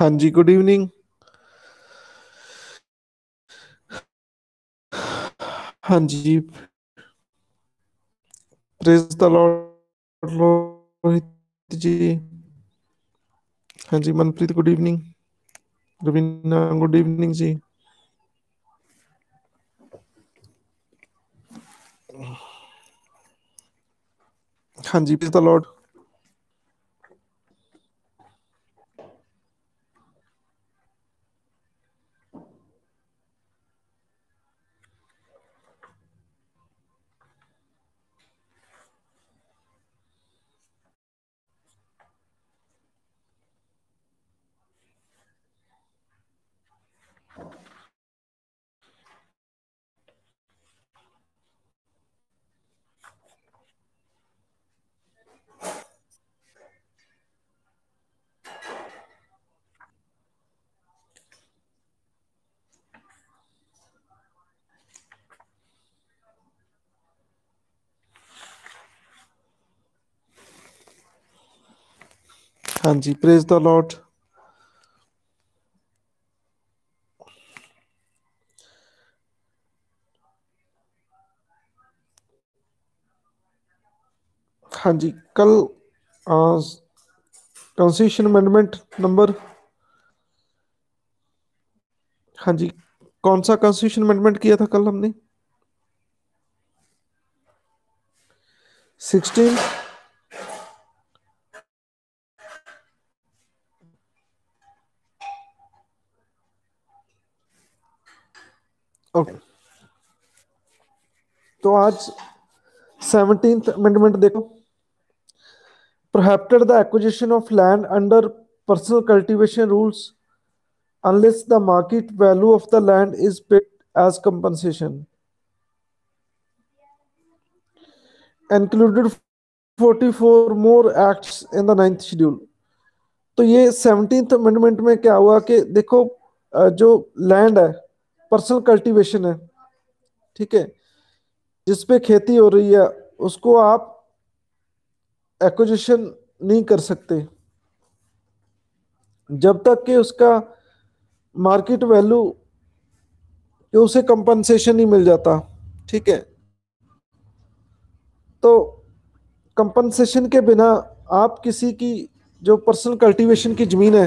हाँ जी, good evening. हाँ जी, praise the lord Rohit ji. हाँ जी, Manpreet good evening. Raveena good evening ji. हाँ जी, प्रेज द लॉर्ड। हाँ जी, प्रेज द लॉर्ड। हाँ जी, कल कॉन्स्टिट्यूशन अमेंडमेंट नंबर। हाँ जी, कौन सा कॉन्स्टिट्यूशन अमेंडमेंट किया था कल हमने? 16। ओके, तो आज 17th अमेंडमेंट देखो। Prohibited the acquisition of land under personal cultivation rules unless the market value of the land is paid as compensation. Included 44 more acts in the ninth schedule. तो ये 17th amendment में क्या हुआ कि देखो, जो land है, पर्सनल कल्टीवेशन है, ठीक है, जिस पे खेती हो रही है, उसको आप एक्विजिशन नहीं कर सकते जब तक कि उसका मार्केट वैल्यू, कि उसे कंपनसेशन नहीं मिल जाता। ठीक है, तो कंपनसेशन के बिना आप किसी की जो पर्सनल कल्टीवेशन की जमीन है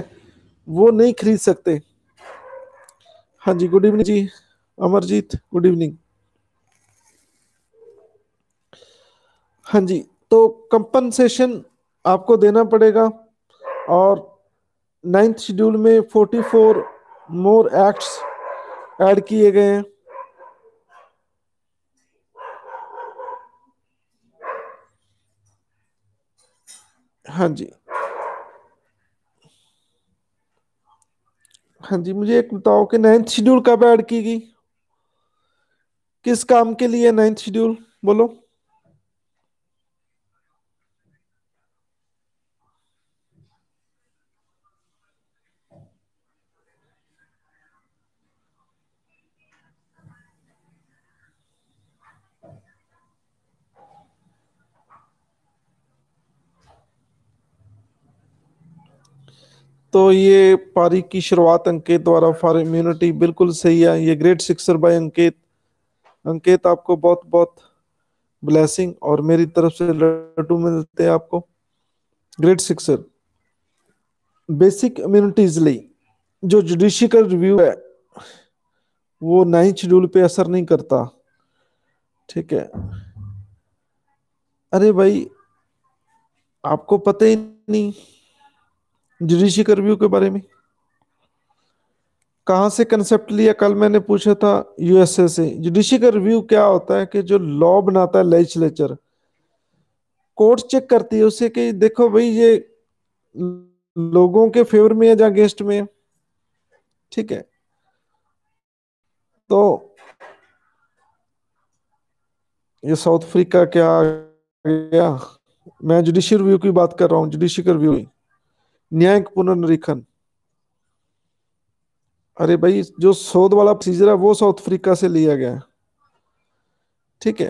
वो नहीं खरीद सकते। हाँ जी, good evening ji. Amarjeet good evening. हाँ जी, तो कंपनसेशन आपको देना पड़ेगा। और नाइन्थ शेड्यूल में 44 मोर एक्ट्स ऐड किए गए हैं। हाँ जी। हाँ जी, मुझे एक बताओ कि नाइन्थ शेड्यूल कब ऐड की गई, किस काम के लिए नाइन्थ शेड्यूल, बोलो। तो ये पारी की शुरुआत अंकित द्वारा फॉर इम्यूनिटी बिल्कुल सही है। ये ग्रेट सिक्सर बाय अंकित। अंकित, आपको बहुत बहुत ब्लेसिंग और मेरी तरफ से लड्डू मिलते हैं आपको। Great sixer. बेसिक इम्यूनिटीज ਲਈ जो जुडिशियल रिव्यू है वो नाइन्थ शेड्यूल पे असर नहीं करता। ठीक है। अरे भाई, आपको पता ही नहीं जुडिशियल रिव्यू के बारे में? कहाँ से कंसेप्ट लिया? कल मैंने पूछा था यूएसए से। जुडिशियल रिव्यू क्या होता है कि जो लॉ बनाता है लेजिस्लेचर, कोर्ट चेक करती है उसे कि देखो भाई ये लोगों के फेवर में है या अगेंस्ट में है। ठीक है, तो ये साउथ अफ्रीका क्या आ गया? मैं जुडिशियल रिव्यू की बात कर रहा हूँ, जुडिशियल रिव्यू, न्यायिक पुनर्निरीक्षण। अरे भाई, जो शोध वाला प्रोसीजर है वो साउथ अफ्रीका से लिया गया है। ठीक है,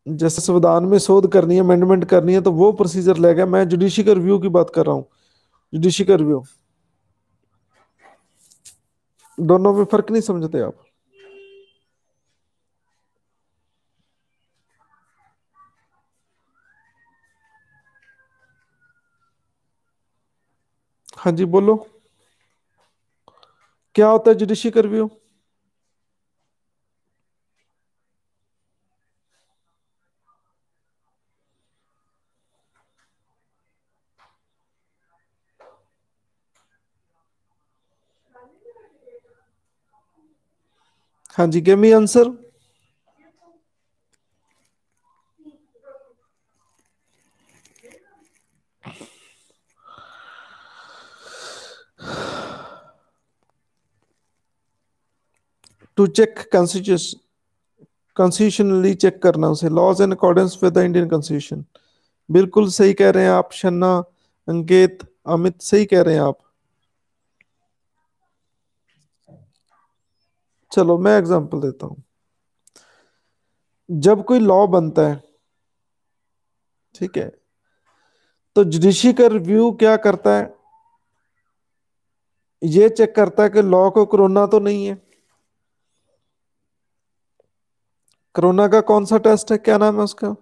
जैसे संविधान में शोध करनी है, अमेंडमेंट करनी है, तो वो प्रोसीजर ले गया। मैं जुडिशियल रिव्यू की बात कर रहा हूँ, जुडिशियल रिव्यू। दोनों में फर्क नहीं समझते आप? हाँ जी, बोलो। क्या होता है जुडिशरी रिव्यू? हाँ जी, give me answer. To check constitution, constitutionally check करना उसे, laws in accordance with the Indian constitution. बिल्कुल सही कह रहे हैं आप शन्ना, अंकित, अमित, सही कह रहे हैं आप। चलो मैं एग्जांपल देता हूँ। जब कोई लॉ बनता है, ठीक है, तो जुडिशरी का रिव्यू क्या करता है? ये चेक करता है कि लॉ को कोरोना तो नहीं है। कोरोना का कौन सा टेस्ट है, क्या नाम है उसका?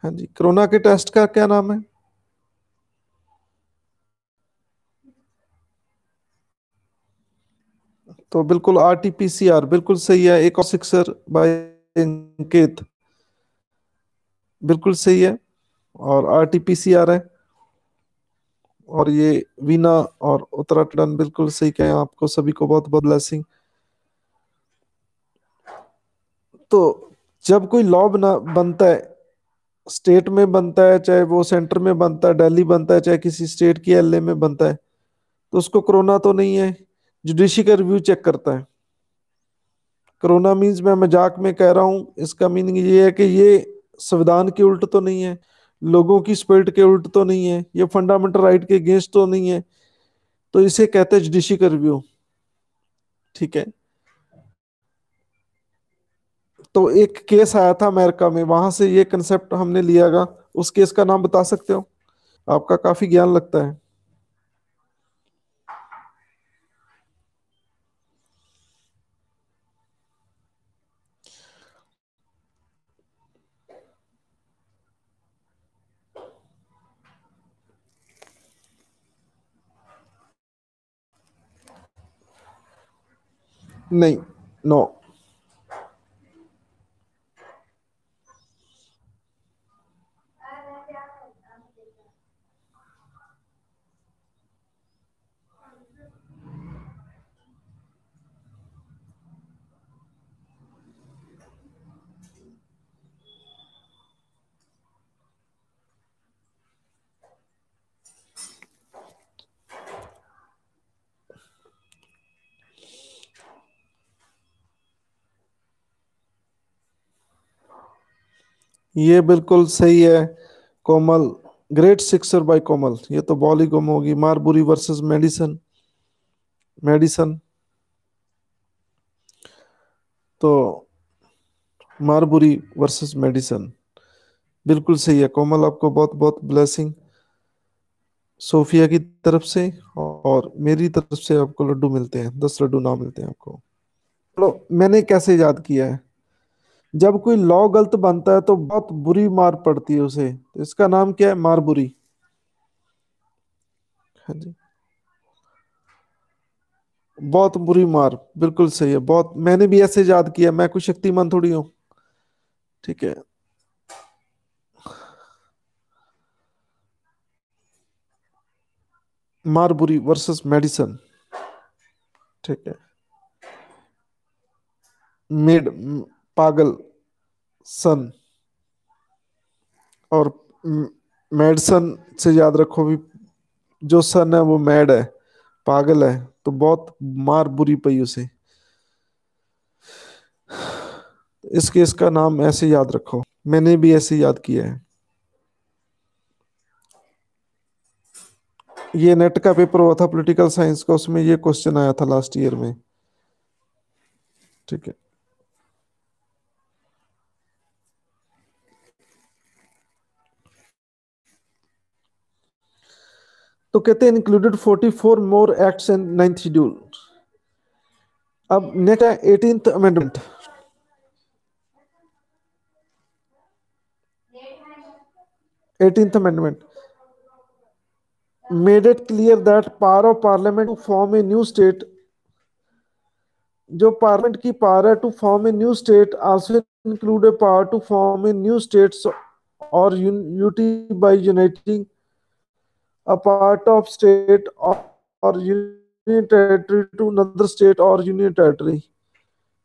हाँ जी, कोरोना के टेस्ट का क्या नाम है? तो बिल्कुल आरटीपीसीआर, बिल्कुल सही है। एक और सिक्सर बाय अंकित, बिल्कुल सही है। और आरटीपीसीआर है। और ये वीना और उत्तराखंड बिल्कुल सही कहें, आपको सभी को बहुत बहुत ब्लेसिंग। तो जब कोई लॉ बना बनता है, स्टेट में बनता है, चाहे वो सेंटर में बनता है, दिल्ली बनता है, चाहे किसी स्टेट की एलए में बनता है, तो उसको कोरोना तो नहीं है, जुडिशरी का रिव्यू चेक करता है। कोरोना मीन्स मैं मजाक में कह रहा हूं, इसका मीनिंग ये है कि ये संविधान के उल्ट तो नहीं है, लोगों की स्पिरिट के उल्ट तो नहीं है, ये फंडामेंटल राइट के अगेंस्ट तो नहीं है। तो इसे कहते हैं जुडिशरी का रिव्यू। ठीक है। तो एक केस आया था अमेरिका में, वहां से ये कंसेप्ट हमने लिया गा। उस केस का नाम बता सकते हो? आपका काफी ज्ञान लगता है। नहीं, नो। ये बिल्कुल सही है कोमल। ग्रेट सिक्सर बाय कोमल। ये तो बॉल ही गुम होगी। मारबुरी वर्सेस मेडिसन, मेडिसन। तो मारबुरी वर्सेस मेडिसन, बिल्कुल सही है कोमल, आपको बहुत बहुत ब्लेसिंग सोफिया की तरफ से। और मेरी तरफ से आपको लड्डू मिलते हैं, 10 लड्डू ना मिलते हैं आपको। चलो, मैंने कैसे याद किया है। जब कोई लॉ गलत बनता है तो बहुत बुरी मार पड़ती है उसे, तो इसका नाम क्या है? मारबुरी। हाँ जी, बहुत बुरी मार, बिल्कुल सही है। बहुत, मैंने भी ऐसे याद किया, मैं कोई शक्तिमान थोड़ी हूँ। ठीक है। मारबुरी वर्सेस मेडिसन। ठीक है। मेड, पागल, सन। और मेडसन से याद रखो भी, जो सन है वो मैड है, पागल है। तो बहुत मार बुरी पई उसे। इस केस का नाम ऐसे याद रखो, मैंने भी ऐसे याद किया है। ये नेट का पेपर हुआ था पॉलिटिकल साइंस का, उसमें ये क्वेश्चन आया था लास्ट ईयर में। ठीक है। तो कहते हैं included 44 more acts and ninth schedule. अब नेक्स्ट है 18th amendment. 18th amendment made it clear that power of parliament to form a new state, जो पार्लियामेंट की पावर है to form a new state also include a power to form a new states और unity by uniting a part of state और union territory to another state और union territory.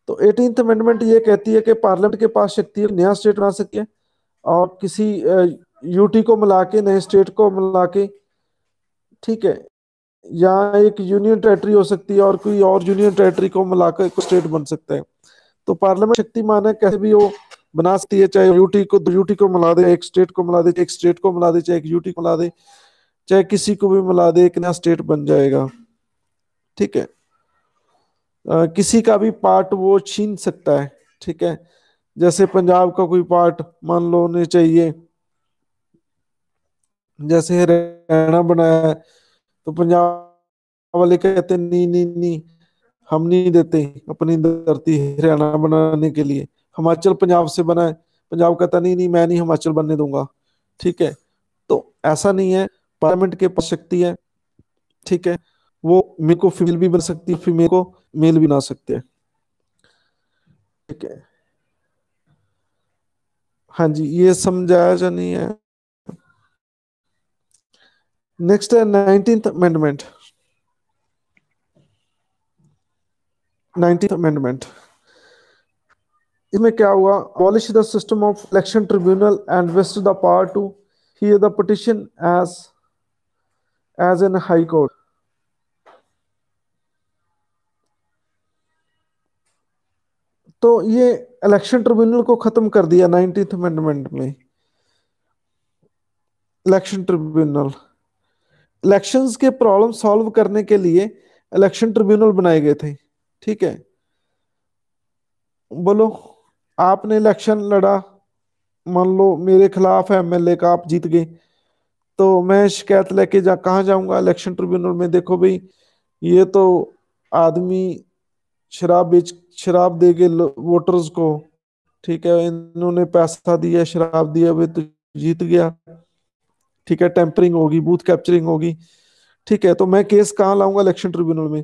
तो 18th amendment ये कहती है कि parliament के पास शक्ति है नया स्टेट बना सकती है और किसी यूटी को मिला के नए स्टेट को मिला के, ठीक है, या एक यूनियन टेरिटरी हो सकती है और कोई और यूनियन टेरिटरी को मिलाकर एक स्टेट बन सकता है। तो पार्लियामेंट शक्तिमान है, कैसे भी वो बना सकती है, चाहे यूटी को मिला दे, एक स्टेट को मिला दे, एक स्टेट को मिला दे, चाहे एक यूटी को मिला दे, चाहे किसी को भी मिला दे, एक नया स्टेट बन जाएगा। ठीक है, किसी का भी पार्ट वो छीन सकता है। ठीक है, जैसे पंजाब का कोई पार्ट मान लो उन्हें चाहिए, जैसे हरियाणा बनाया है तो पंजाब वाले कहते हैं नहीं नहीं नहीं, हम नहीं देते अपनी धरती हरियाणा बनाने के लिए। हिमाचल पंजाब से बना है, पंजाब कहता नहीं नहीं मैं नहीं हिमाचल बनने दूंगा। ठीक है, तो ऐसा नहीं है, पार्लियामेंट के पास शक्ति है। ठीक है, वो मेल को फीमेल भी बना सकती है, फीमेल को मेल भी बना सकते हैं। ठीक है, हाँ जी, ये समझाया या नहीं है? नेक्स्ट है 19th अमेंडमेंट। 19th अमेंडमेंट इसमें क्या हुआ? abolish the system of election tribunal and vest the power to hear the petition as an high court. तो ये इलेक्शन ट्रिब्यूनल को खत्म कर दिया 19th अमेंडमेंट में। इलेक्शन ट्रिब्यूनल, इलेक्शंस के प्रॉब्लम सॉल्व करने के लिए इलेक्शन ट्रिब्यूनल बनाए गए थे। ठीक है, बोलो, आपने इलेक्शन लड़ा, मान लो मेरे खिलाफ है एमएलए का, आप जीत गए, तो मैं शिकायत लेके कहाँ जाऊंगा? इलेक्शन ट्रिब्यूनल में। देखो भाई, ये तो आदमी शराब दे के वोटर्स को, ठीक है, इन्होंने पैसा दिया, शराब दिया, वे तो जीत गया। ठीक है, टेम्परिंग होगी, बूथ कैप्चरिंग होगी। ठीक है, तो मैं केस कहाँ लाऊंगा? इलेक्शन ट्रिब्यूनल में।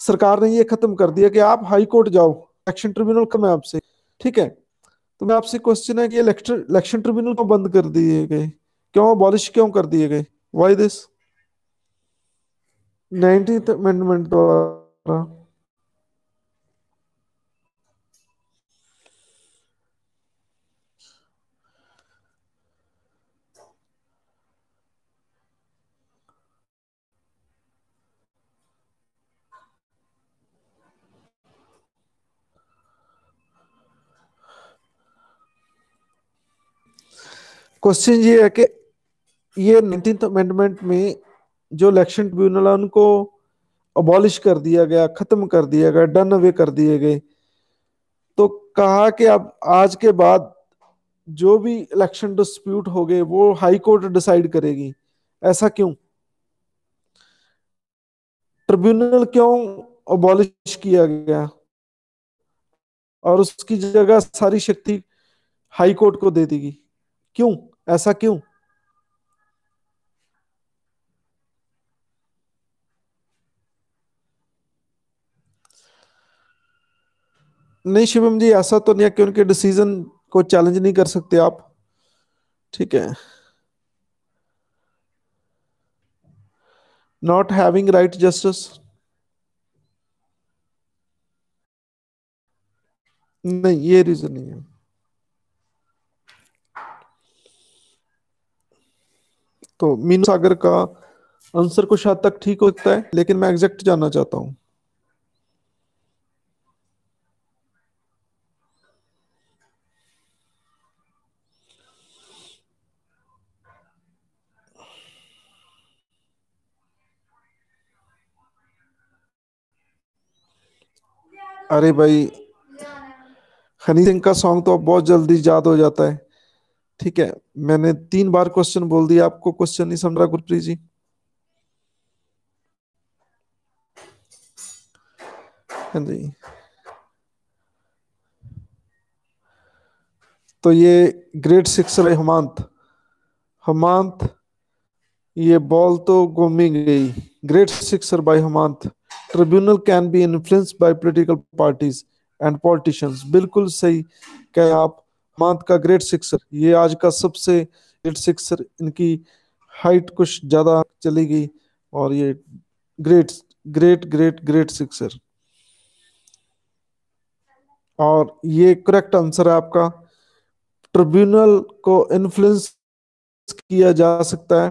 सरकार ने ये खत्म कर दिया कि आप हाई कोर्ट जाओ, इलेक्शन ट्रिब्यूनल कम है आपसे। ठीक है, तो मैं आपसे क्वेश्चन है कि इलेक्शन इलेक्शन ट्रिब्यूनल को बंद कर दिए गए, क्यों अबॉलिश क्यों कर दिए गए? Why this? 19th अमेंडमेंट द्वारा। क्वेश्चन ये है कि ये 19th अमेंडमेंट में जो इलेक्शन ट्रिब्यूनल है उनको अबॉलिश कर दिया गया, खत्म कर दिया गया, डन अवे कर दिए गए। तो कहा कि अब आज के बाद जो भी इलेक्शन डिस्प्यूट हो गए वो हाई कोर्ट डिसाइड करेगी। ऐसा क्यों? ट्रिब्यूनल क्यों अबॉलिश किया गया और उसकी जगह सारी शक्ति हाई कोर्ट को दे देगी? क्यों? ऐसा क्यों? नहीं शिवम जी, ऐसा तो नहीं है कि उनके डिसीजन को चैलेंज नहीं कर सकते आप। ठीक है, नॉट हैविंग राइट जस्टिस, नहीं ये रीजन नहीं है। तो मीनू सागर का आंसर कुछ हद तक ठीक होता है, लेकिन मैं एग्जैक्ट जानना चाहता हूँ। अरे भाई, हनी सिंह का सॉन्ग तो बहुत जल्दी याद हो जाता है। ठीक है, मैंने 3 बार क्वेश्चन बोल दिया, आपको क्वेश्चन नहीं समझ रहा गुरप्रीत जी? हाँ जी। तो ये ग्रेट सिक्सर है हेमांत। हेमांत, ये बॉल तो घूमी गई। Great sixer by Hemant. Tribunal can be influenced by political parties and politicians. बिल्कुल सही कहें आप। हेमांत का ग्रेट सिक्सर, ये आज का सबसे ग्रेट सिक्सर। इनकी हाइट कुछ ज्यादा चली गई, और ये great great great great sixer. और ये करेक्ट आंसर है आपका। ट्रिब्यूनल को इन्फ्लुएंस किया जा सकता है,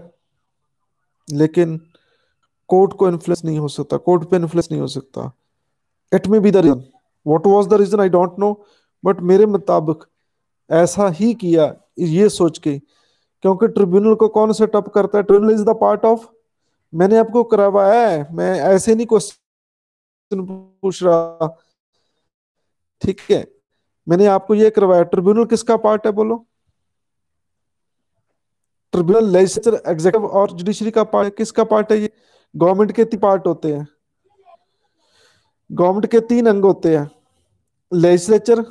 लेकिन कोर्ट को इन्फ्लुएंस नहीं हो सकता, कोर्ट पे इन्फ्लुएंस नहीं हो सकता। It may be the reason, what was the reason I don't know, but मेरे मुताबिक ऐसा ही किया, ये सोच के। क्योंकि ट्रिब्यूनल को कौन सेटअप करता है? Tribunal is the part of. मैंने आपको करवाया है, मैं ऐसे नहीं क्वेश्चन पूछ रहा। ठीक है, मैंने आपको ये करवाया। ट्रिब्यूनल किसका पार्ट है बोलो? ट्रिब्यूनल लेजिस्लेचर, एग्जीक्यूटिव और जुडिशरी का पार्ट है। किसका पार्ट है ये? गवर्नमेंट के तीन पार्ट होते हैं। गवर्नमेंट के तीन अंग होते हैं, लेजिस्लेचर,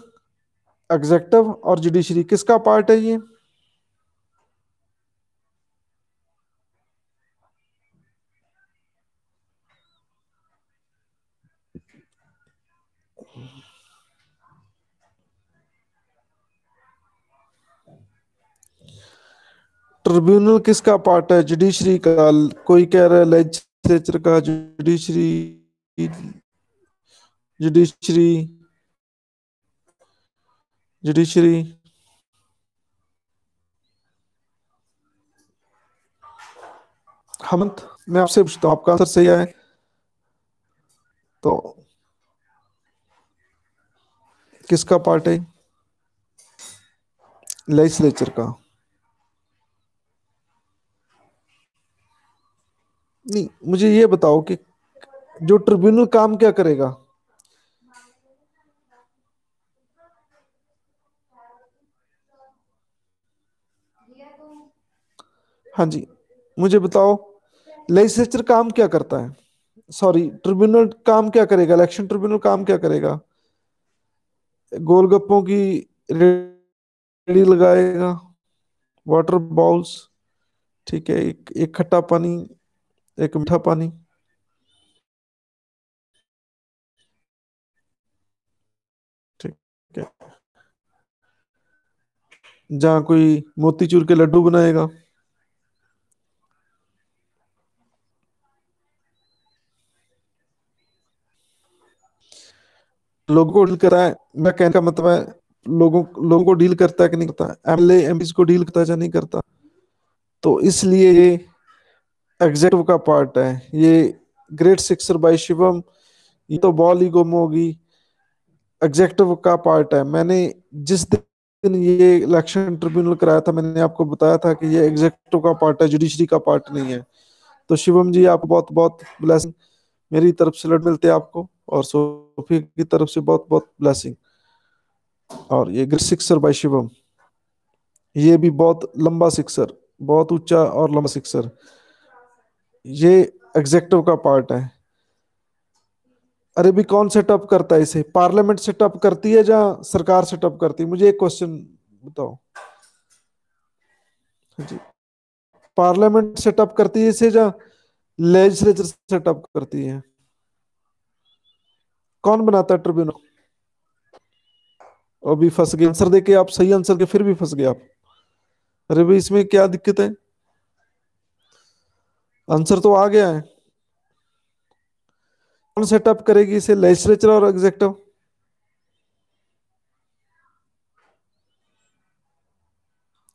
एग्जेक्टिव और जुडिशरी। किसका पार्ट है ये? ट्रिब्यूनल किसका पार्ट है? जुडिशरी का। कोई कह रहा है लेजिस्लेचर का, जुडिशरी, जुडिशरी, जुडिशरी। हमंत, मैं आपसे पूछता हूँ, आपका आंसर सही है तो किसका पार्ट है? लेजिस्लेचर का। नहीं, मुझे ये बताओ कि जो ट्रिब्यूनल काम क्या करेगा? हाँ जी, मुझे बताओ, लेजिस्लेचर काम क्या करता है? सॉरी, ट्रिब्यूनल काम क्या करेगा? इलेक्शन ट्रिब्यूनल काम क्या करेगा? गोलगप्पों की रेडी लगाएगा, वाटर बाउल्स। ठीक है, एक खट्टा पानी, एक मीठा पानी। ठीक है, जहाँ कोई मोतीचूर के लड्डू बनाएगा। लोगों को डील करा है, मैं कहने का मतलब है, लोगों को डील करता है कि नहीं करता? एमएलए एमपीज को डील करता है या नहीं करता? तो इसलिए ये एग्जेक्टिव का पार्ट है। ये ग्रेट सिक्सर बाय शिवम, ये तो बॉल ही गुम होगी, एग्जेक्टिव का पार्ट है। मैंने जिस दिन ये इलेक्शन ट्रिब्यूनल कराया था, मैंने आपको बताया था कि ये एग्जेक्टिव का पार्ट है, जुडिशरी का पार्ट नहीं है। तो शिवम जी, आपको बहुत बहुत ब्लेसिंग। मेरी तरफ से लड़ मिलते हैं आपको, और सोफी की तरफ से बहुत बहुत ब्लेसिंग। और ये ग्रेट सिक्सर बाय शिवम, ये भी बहुत लंबा सिक्सर, बहुत ऊंचा और लंबा सिक्सर। ये एग्जेक्टिव का पार्ट है। अरे भी कौन सेटअप करता है इसे? पार्लियामेंट सेटअप करती है या सरकार सेटअप करती है? मुझे एक क्वेश्चन बताओ। हाँ जी, पार्लियामेंट सेटअप करती है इसे या लेजिस्लेचर सेटअप करती है? कौन बनाता है ट्रिब्यूनल? अभी फंस गए आंसर देके आप, सही आंसर के फिर भी फंस गए आप। अरे भाई, इसमें क्या दिक्कत है? आंसर तो आ गया है। कौन सेटअप करेगी इसे, लेजिस्लेचर और एग्जेक्टिव?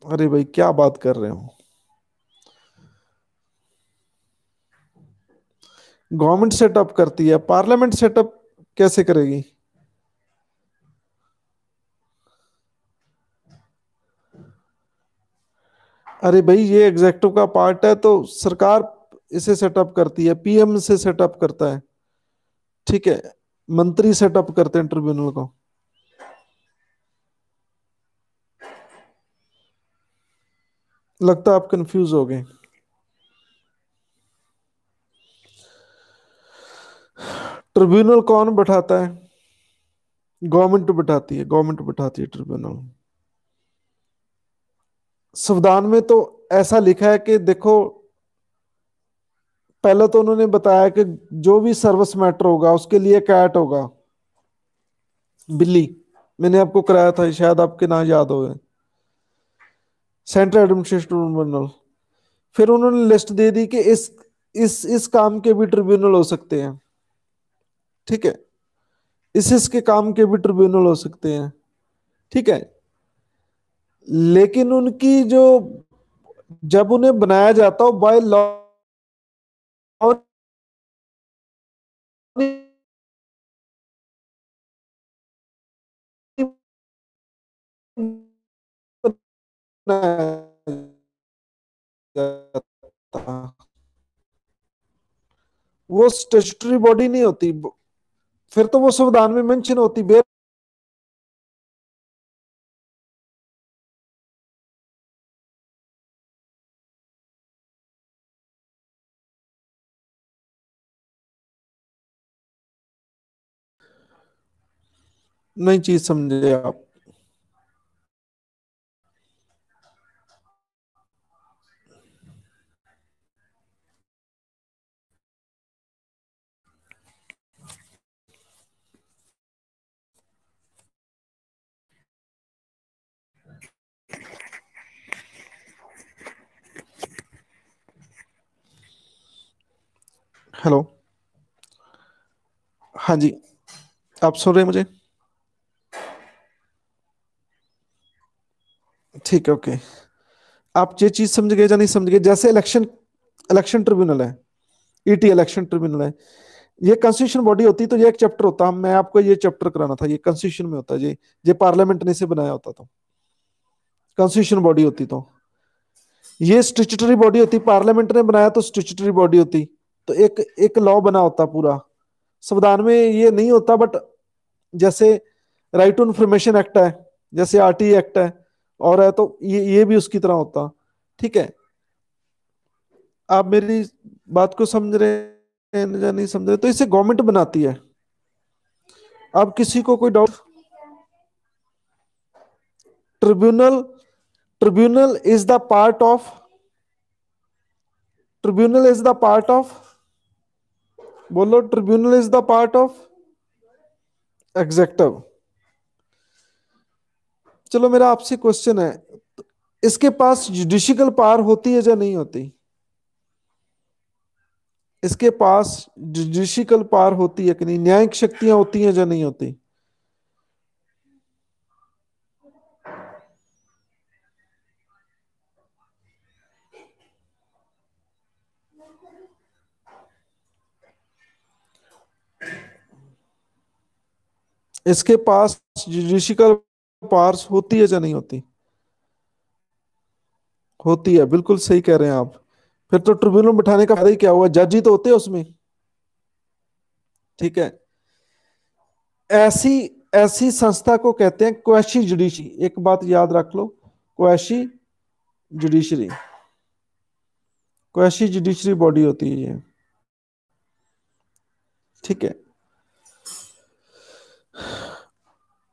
अरे भाई, क्या बात कर रहे हो? गवर्नमेंट सेटअप करती है, पार्लियामेंट सेटअप कैसे करेगी? अरे भाई, ये एग्जेक्टिव का पार्ट है, तो सरकार इसे सेटअप करती है, पीएम से सेटअप करता है। ठीक है, मंत्री सेटअप करते हैं ट्रिब्यूनल को। लगता है आप कंफ्यूज हो गए। ट्रिब्यूनल कौन बैठाता है? गवर्नमेंट बैठाती है, गवर्नमेंट बैठाती है ट्रिब्यूनल। संविधान में तो ऐसा लिखा है कि देखो, पहले तो उन्होंने बताया कि जो भी सर्विस मैटर होगा उसके लिए कैट होगा, बिल्ली। मैंने आपको कराया था, शायद आपके ना याद हो, सेंट्रल एडमिनिस्ट्रेटिव ट्रिब्यूनल। फिर उन्होंने लिस्ट दे दी कि इस काम के भी ट्रिब्यूनल हो सकते हैं। ठीक है, इसके काम के भी ट्रिब्यूनल हो सकते हैं। ठीक है, लेकिन उनकी जो, जब उन्हें बनाया जाता हो बाय लॉ वो स्टेचुटरी बॉडी नहीं होती, फिर तो वो संविधान में मेंशन होती बे। नई चीज समझे आप? हेलो। हाँ जी, आप सुन रहे हैं मुझे? ठीक है, ओके। आप ये चीज समझ गए या नहीं समझ गए? जैसे इलेक्शन, इलेक्शन ट्रिब्यूनल है, ईटी इलेक्शन ट्रिब्यूनल है, ये कॉन्स्टिट्यूशन बॉडी होती तो ये एक चैप्टर होता, मैं आपको ये चैप्टर कराना था, ये कॉन्स्टिट्यूशन में होता है, ये पार्लियामेंट ने से बनाया होता तो कॉन्स्टिट्यूशन बॉडी होती तो। ये स्टैट्यूटरी बॉडी होती, पार्लियामेंट ने बनाया तो स्टैट्यूटरी बॉडी होती। तो एक एक लॉ बना होता पूरा। संविधान में ये नहीं होता, बट जैसे राइट टू इंफॉर्मेशन एक्ट है, जैसे आरटी एक्ट है, और है तो ये भी उसकी तरह होता। ठीक है, आप मेरी बात को समझ रहे हैं या नहीं समझ रहे? तो इसे गवर्नमेंट बनाती है। अब किसी को कोई doubt? Tribunal, tribunal is the part of, tribunal is the part of, बोलो, tribunal is the part of executive. चलो, मेरा आपसे क्वेश्चन है, इसके पास जुडिशियल पावर होती है या नहीं होती? इसके पास जुडिशियल पावर होती है कि नहीं, न्यायिक शक्तियां होती हैं या नहीं होती? इसके पास जुडिशियल पावर्स होती है या नहीं होती? होती है, बिल्कुल सही कह रहे हैं आप। फिर तो ट्रिब्यूनल बिठाने का फायदा ही क्या हुआ? जज ही तो होते हैं उसमें। ठीक है, ऐसी ऐसी संस्था को कहते हैं क्वैशी जुडिशरी। एक बात याद रख लो, क्वैशी जुडिशरी, क्वैशी जुडिशरी बॉडी होती है ये। ठीक है,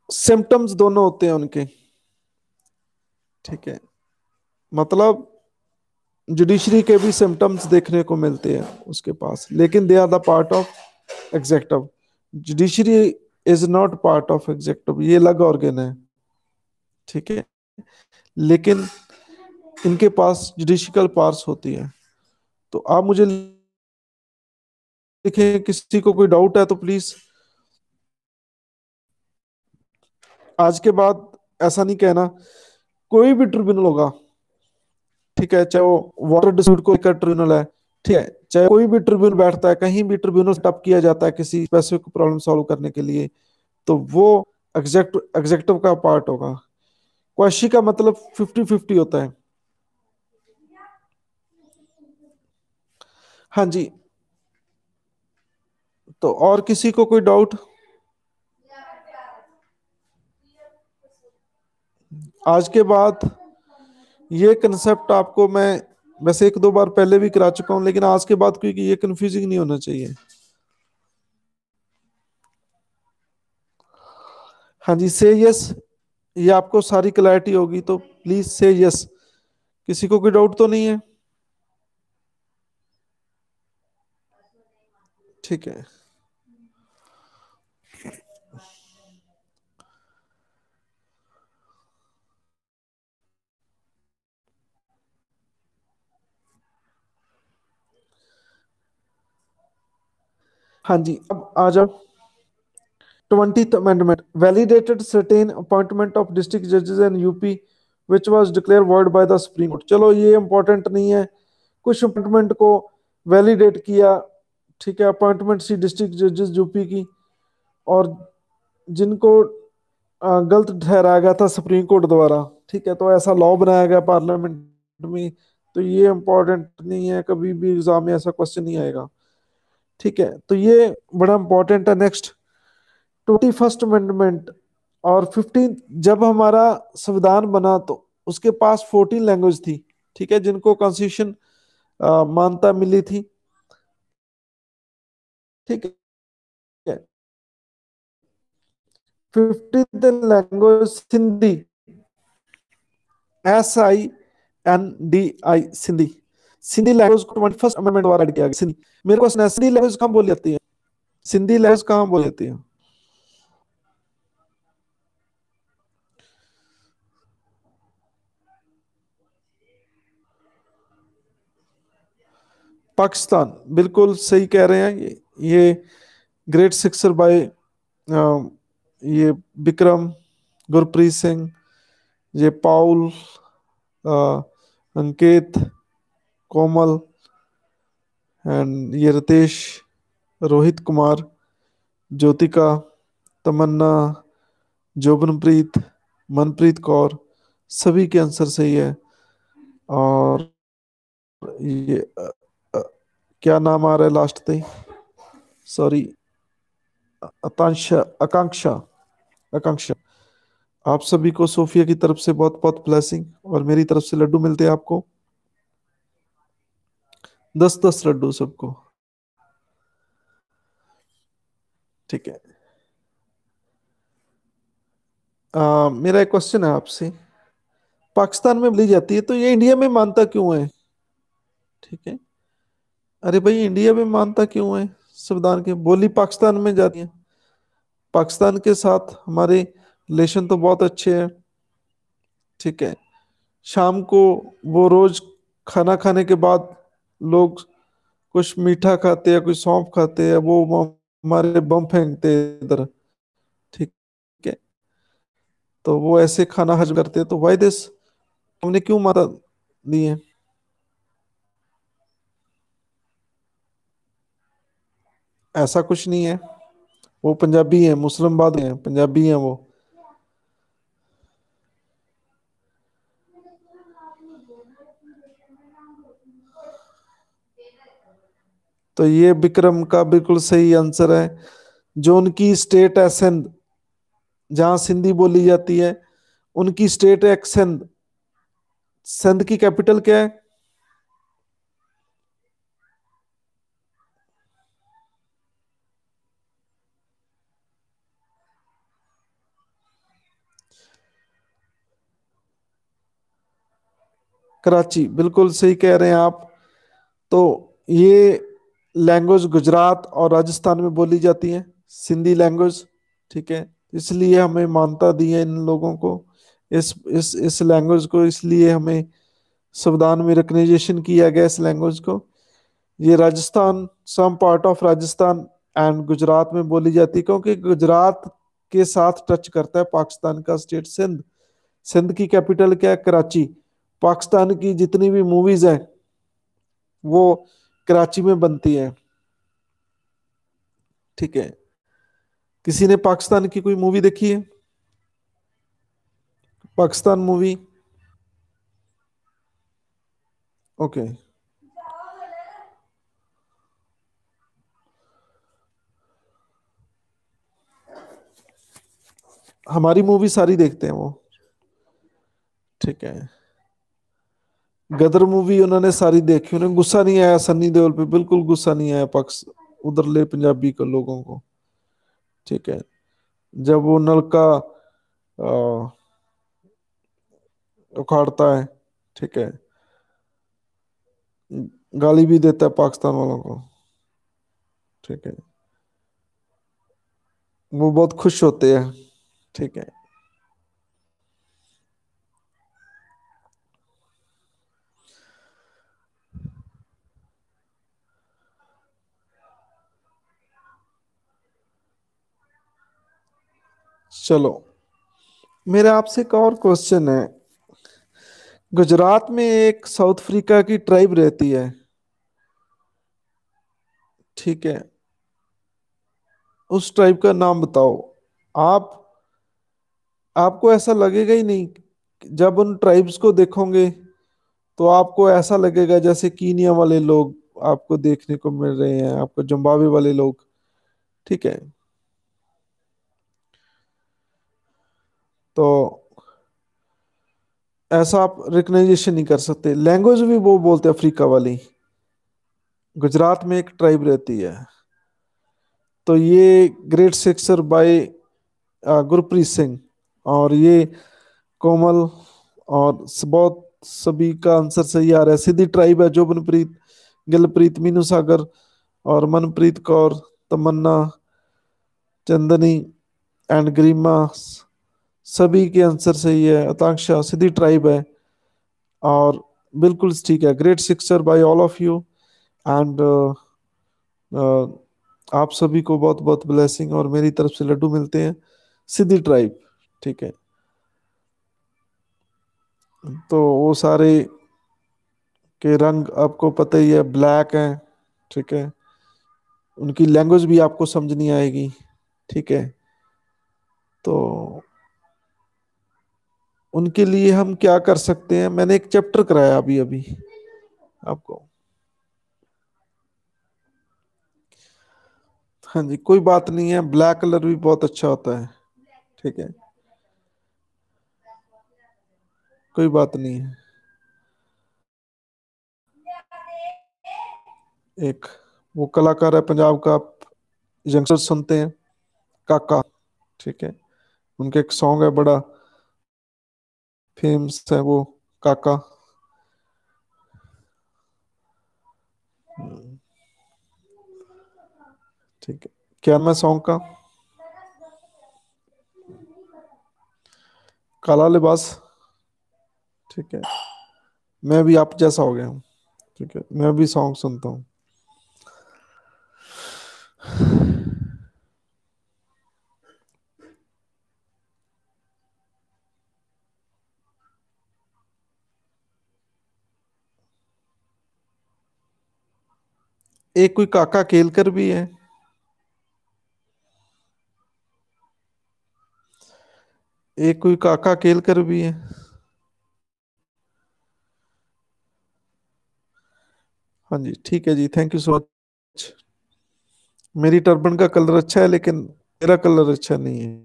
सिम्टम्स दोनों होते हैं उनके। ठीक है, मतलब जुडिशरी के भी सिम्टम्स देखने को मिलते हैं उसके पास, लेकिन they are the part of executive. Judiciary is not part of executive, ये अलग ऑर्गन है। ठीक है, लेकिन इनके पास जुडिशियल पावर्स होती है। तो आप मुझे लिखें, किसी को कोई डाउट है तो प्लीज। आज के बाद ऐसा नहीं कहना, कोई भी ट्रिब्यूनल होगा, ठीक है, चाहे वो वाटर डिस्प्यूट को लेकर ट्रिब्यूनल है, ठीक है, चाहे कोई भी ट्रिब्यूनल बैठता है, कहीं भी ट्रिब्यूनल सेटअप किया जाता है किसी स्पेसिफिक प्रॉब्लम सॉल्व करने के लिए, तो वो एग्जेक्टिव का पार्ट होगा। क्वेश्चन का मतलब 50-50 होता है। हाँ जी, तो और किसी को कोई डाउट? आज के बाद ये कंसेप्ट आपको मैं वैसे एक दो बार पहले भी करा चुका हूं, लेकिन आज के बाद क्योंकि ये कंफ्यूजिंग नहीं होना चाहिए। हाँ जी, से यस। ये आपको सारी क्लैरिटी होगी तो प्लीज से यस। किसी को कोई डाउट तो नहीं है? ठीक है। हाँ जी, अब आ जाओ। 20th Amendment validated certain appointment of district judges in UP which was declared void by the Supreme Court। चलो ये इंपॉर्टेंट नहीं है। कुछ अपॉइंटमेंट को वैलिडेट किया, ठीक है, अपॉइंटमेंट सी डिस्ट्रिक्ट जजेस यूपी की, और जिनको गलत ठहराया गया था सुप्रीम कोर्ट द्वारा। ठीक है, तो ऐसा लॉ बनाया गया पार्लियामेंट में। तो ये इंपॉर्टेंट नहीं है, कभी भी एग्जाम में ऐसा क्वेश्चन नहीं आएगा। ठीक है, तो ये बड़ा इंपॉर्टेंट है। नेक्स्ट, 21st अमेंडमेंट और 15, जब हमारा संविधान बना तो उसके पास 14 लैंग्वेज थी, ठीक है, जिनको कॉन्स्टिट्यूशन मान्यता मिली थी। ठीक है, 15th language Sindhi, SINDI, Sindhi. Sindhi language को 21st अमेंडमेंट द्वारा ऐड किया गया, सिंधी। मेरे को सिंधी लैंग्वेज कहाँ बोली जाती है? सिंधी लैंग्वेज कहाँ बोली जाती है? पाकिस्तान, बिल्कुल सही कह रहे हैं। ये ग्रेट सिक्सर बाय ये विक्रम, गुरप्रीत सिंह, ये पाउल, अंकित, कोमल, एंड ये रितेश, रोहित कुमार, ज्योतिका, तमन्ना, जोबनप्रीत, मनप्रीत कौर, सभी के आंसर सही है। और ये अ, क्या नाम आ रहा है लास्ट पे? सॉरी, आकांक्षा, आकांक्षा, आकांक्षा। आप सभी को सोफिया की तरफ से बहुत बहुत ब्लेसिंग, और मेरी तरफ से लड्डू मिलते हैं आपको, 10-10 लड्डू सबको। ठीक है। मेरा एक क्वेश्चन है आपसे। पाकिस्तान में ली जाती है तो ये इंडिया में मानता क्यों है? ठीक है। अरे भाई, इंडिया में मानता क्यों है? संविधान के बोली पाकिस्तान में जाती है। पाकिस्तान के साथ हमारे रिलेशन तो बहुत अच्छे हैं। ठीक है। शाम को वो रोज खाना खाने के बाद लोग कुछ मीठा खाते हैं, कुछ सौंफ खाते हैं, वो हमारे बम फेंकते हैं इधर। ठीक है, तो वो ऐसे खाना हजम करते हैं, तो वाई दिस, हमने क्यों माता दी है? ऐसा कुछ नहीं है। वो पंजाबी है, मुस्लिम बाद हैं, पंजाबी हैं वो। तो ये विक्रम का बिल्कुल सही आंसर है। जो उनकी स्टेट है सिंध, जहां सिंधी बोली जाती है, उनकी स्टेट है सिंध। सिंध की कैपिटल क्या है? कराची, बिल्कुल सही कह रहे हैं आप। तो ये लैंग्वेज गुजरात और राजस्थान में बोली जाती है, सिंधी लैंग्वेज। ठीक है, इसलिए हमें मान्यता दी है इन लोगों को, इस लैंग्वेज को, इसलिए हमें संविधान में रिकग्निशन किया गया इस लैंग्वेज को। ये Rajasthan, some part of Rajasthan and Gujarat में बोली जाती है, क्योंकि गुजरात के साथ टच करता है पाकिस्तान का स्टेट सिंध। सिंध की कैपिटल क्या है? कराची। पाकिस्तान की जितनी भी मूवीज हैं वो कराची में बनती है। ठीक है। किसी ने पाकिस्तान की कोई मूवी देखी है? पाकिस्तान मूवी? ओके। हमारी मूवी सारी देखते हैं वो। ठीक है। गदर मूवी उन्होंने सारी देखी, उन्हें गुस्सा नहीं आया सन्नी देओल पे, बिल्कुल गुस्सा नहीं आया पक्स उधरले पंजाबी के लोगों को। ठीक है। जब वो नलका अ, उखाड़ता है। ठीक है। गाली भी देता है पाकिस्तान वालों को। ठीक है। वो बहुत खुश होते हैं। ठीक है। चलो, मेरे आपसे एक और क्वेश्चन है। गुजरात में एक साउथ अफ्रीका की ट्राइब रहती है। ठीक है। उस ट्राइब का नाम बताओ। आप आपको ऐसा लगेगा ही नहीं, जब उन ट्राइब्स को देखोगे तो आपको ऐसा लगेगा जैसे कीनिया वाले लोग आपको देखने को मिल रहे हैं, आपको जिम्बाब्वे वाले लोग। ठीक है। तो ऐसा आप रिकग्नाइजेशन नहीं कर सकते। लैंग्वेज भी वो बोलते हैं अफ्रीका वाली। गुजरात में एक ट्राइब रहती है। तो ये great sixer by Gurpreet Singh. और ये कोमल और बहुत सभी का आंसर सही आ रहा है। सिद्धि ट्राइब है, जोबनप्रीत, गिलप्रीत, मीनू सागर और मनप्रीत कौर, तमन्ना, चंदनी एंड गरिमा, सभी के आंसर सही है। आकांक्षा, सिद्धि ट्राइब है। और बिल्कुल ठीक है। Great sixer by all of you. And आप सभी को बहुत बहुत ब्लेसिंग और मेरी तरफ से लड्डू मिलते हैं। सिद्धि ट्राइब। ठीक है। तो वो सारे के रंग आपको पता ही है, ब्लैक है। ठीक है। उनकी लैंग्वेज भी आपको समझ नहीं आएगी। ठीक है। तो उनके लिए हम क्या कर सकते हैं, मैंने एक चैप्टर कराया अभी अभी आपको। हाँ जी, कोई बात नहीं है, ब्लैक कलर भी बहुत अच्छा होता है। ठीक है। कोई बात नहीं है। एक वो कलाकार है पंजाब का, यंगस्टर सुनते हैं, काका। ठीक है। उनके एक सॉन्ग है बड़ा फेमस है वो, काका। ठीक है। क्या मैं सॉन्ग का? काला लिबास। ठीक है। मैं भी आप जैसा हो गया हूँ। ठीक है, मैं भी सॉन्ग सुनता हूँ। एक कोई काका केलकर भी है। एक कोई काका केलकर भी है। हाँ जी, ठीक है जी, थैंक यू सो मच। मेरी टर्बन का कलर अच्छा है, लेकिन मेरा कलर अच्छा नहीं है।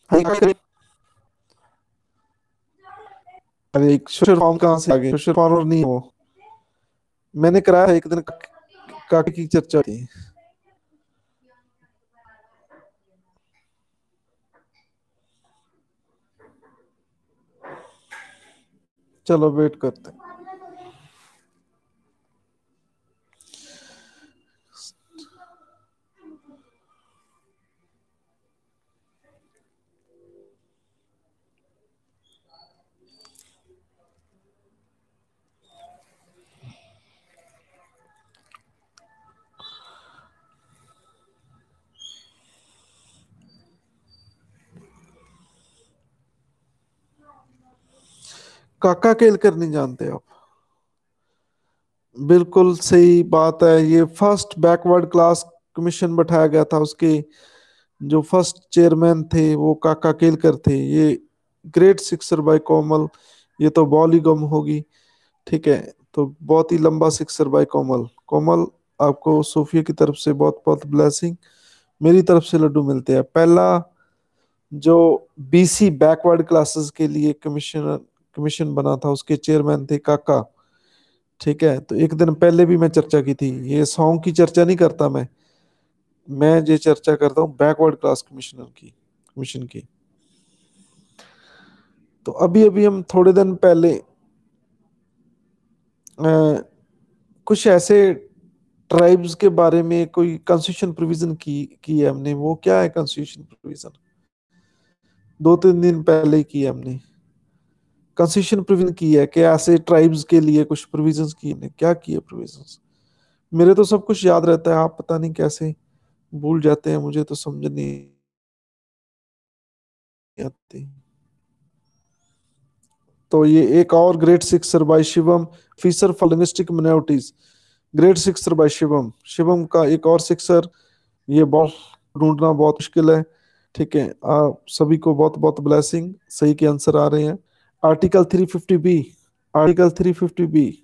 हाँ, अरे एक सोशल फॉर्म कहाँ से आ गए? सोशल फॉर्मर नहीं है वो। मैंने कराया एक दिन, काके की चर्चा थी। चलो वेट करते हैं। काका केलकर नहीं जानते आप? बिल्कुल सही बात है। ये फर्स्ट बैकवर्ड क्लास कमीशन बैठाया गया था उसके जो फर्स्ट चेयरमैन थे वो काका केलकर थे। ये ग्रेट सिक्सर बाय कोमल। ये तो बॉल ही गुम होगी। ठीक है। तो बहुत ही लंबा सिक्सर बाय कोमल। कोमल, आपको सोफिया की तरफ से बहुत बहुत ब्लेसिंग। मेरी तरफ से लड्डू मिलते हैं। पहला जो बीसी बैकवर्ड क्लासेस के लिए कमीशन बना था, उसके चेयरमैन थे काका। ठीक है। तो एक दिन पहले भी मैं चर्चा की थी। ये सॉन्ग की चर्चा नहीं करता मैं ये चर्चा करता हूँ बैकवर्ड क्लास कमीशन की। तो अभी अभी हम थोड़े दिन पहले कुछ ऐसे ट्राइब्स के बारे में कोई कॉन्स्टिट्यूशन प्रोविजन की है हमने। वो क्या है कॉन्स्टिट्यूशन प्रोविजन? 2-3 दिन पहले ही की है हमने। कॉन्स्टिट्यूशन प्रोविजन की है कि ऐसे ट्राइब्स के लिए कुछ प्रोविजंस की हमने। क्या की है प्रोविजंस? मेरे तो सब कुछ याद रहता है, आप पता नहीं कैसे भूल जाते हैं। मुझे तो समझ नहीं आती। तो ये एक और great sixer by Shivam, officer for linguistic minorities. Great sixer by Shivam, Shivam का एक और सिक्सर। ये बॉल ढूंढना बहुत मुश्किल है। ठीक है। आप सभी को बहुत बहुत ब्लेसिंग। सही के आंसर आ रहे हैं। Article 350 B. Article 350 B.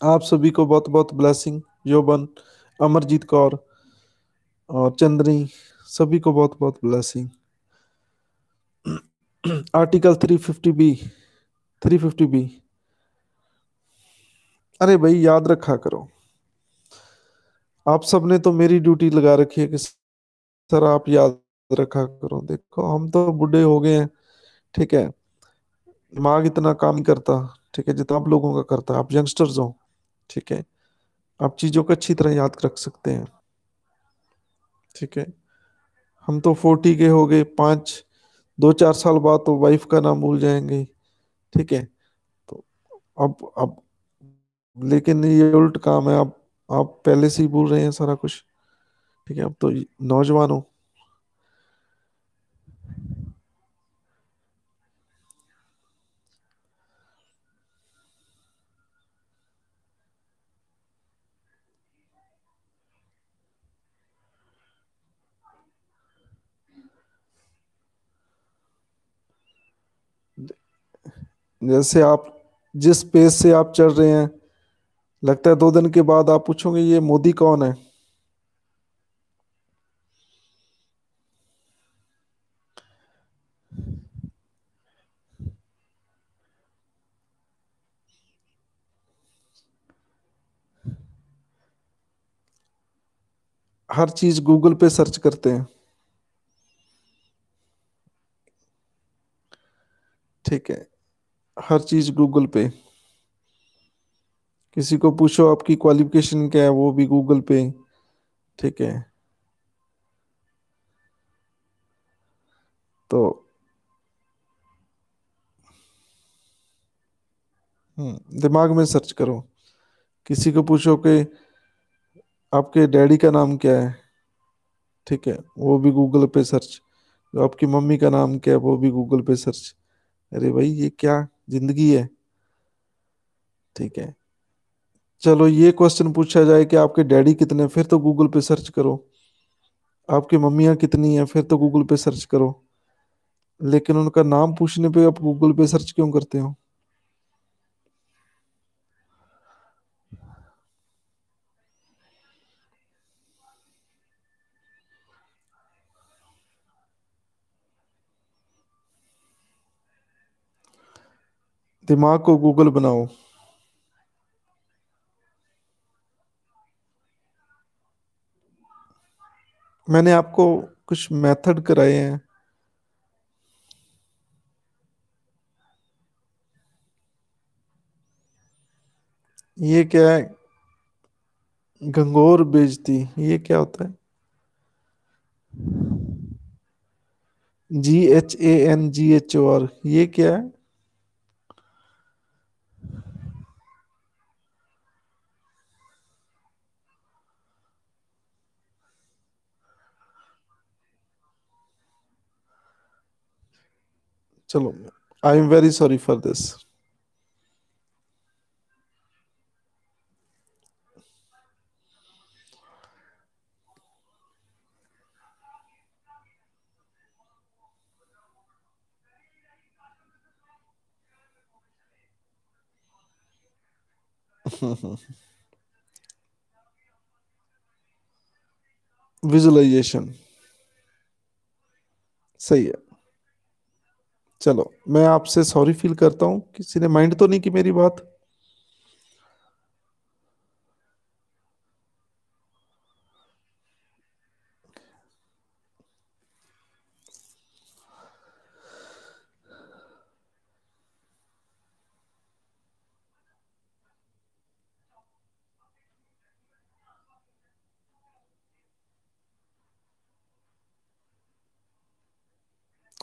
आप सभी को बहुत बहुत ब्लेसिंग। योबन, अमरजीत कौर और चंद्री, सभी को बहुत बहुत ब्लेसिंग। Article 350 B. 350 बी। अरे भाई याद रखा करो। आप सबने तो मेरी ड्यूटी लगा रखी है कि सर आप याद रखा करो। देखो हम तो बूढ़े हो गए हैं। ठीक है। दिमाग इतना काम नहीं करता। ठीक है, जितना आप लोगों का करता है। आप यंगस्टर्स हो। ठीक है। आप चीजों को अच्छी तरह याद रख सकते हैं। ठीक है। हम तो 40 के हो गए। 2-4 साल बाद तो वाइफ का नाम भूल जाएंगे। ठीक है। तो अब लेकिन ये उल्ट काम है। आप पहले से ही भूल रहे हैं सारा कुछ। ठीक है। अब तो नौजवान हो। जैसे आप जिस पेस से आप चल रहे हैं, लगता है 2 दिन के बाद आप पूछोगे ये मोदी कौन है। हर चीज गूगल पे सर्च करते हैं। ठीक है। हर चीज गूगल पे। किसी को पूछो आपकी क्वालिफिकेशन क्या है, वो भी गूगल पे। ठीक है। तो दिमाग में सर्च करो। किसी को पूछो कि आपके डैडी का नाम क्या है। ठीक है, वो भी गूगल पे सर्च। आपकी मम्मी का नाम क्या है, वो भी गूगल पे सर्च। अरे भाई ये क्या जिंदगी है। ठीक है। चलो ये क्वेश्चन पूछा जाए कि आपके डैडी कितने, फिर तो गूगल पे सर्च करो। आपकी मम्मियाँ कितनी हैं, फिर तो गूगल पे सर्च करो। लेकिन उनका नाम पूछने पे आप गूगल पे सर्च क्यों करते हो? दिमाग को गूगल बनाओ। मैंने आपको कुछ मेथड कराए हैं। ये क्या है? गंगोर बेइज्जती, ये क्या होता है? GHANGHOR, ये क्या है? चलो, I am very sorry for this. Hmm. Visualisation. सही है। चलो, मैं आपसे सॉरी फील करता हूँ, किसी ने माइंड तो नहीं की मेरी बात?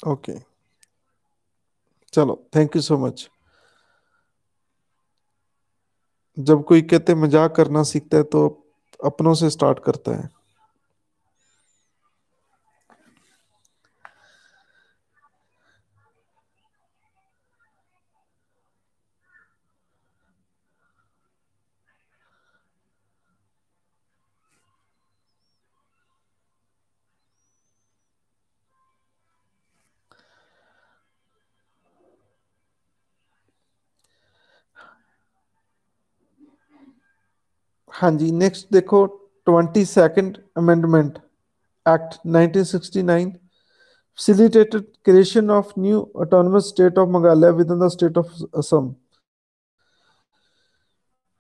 ओके। चलो, थैंक यू सो मच। जब कोई कहते मजाक करना सीखता है तो अपनों से स्टार्ट करता है। हाँ जी, नेक्स्ट देखो। 22nd amendment act 1969 facilitated creation of new autonomous state of Meghalaya within the state of Assam।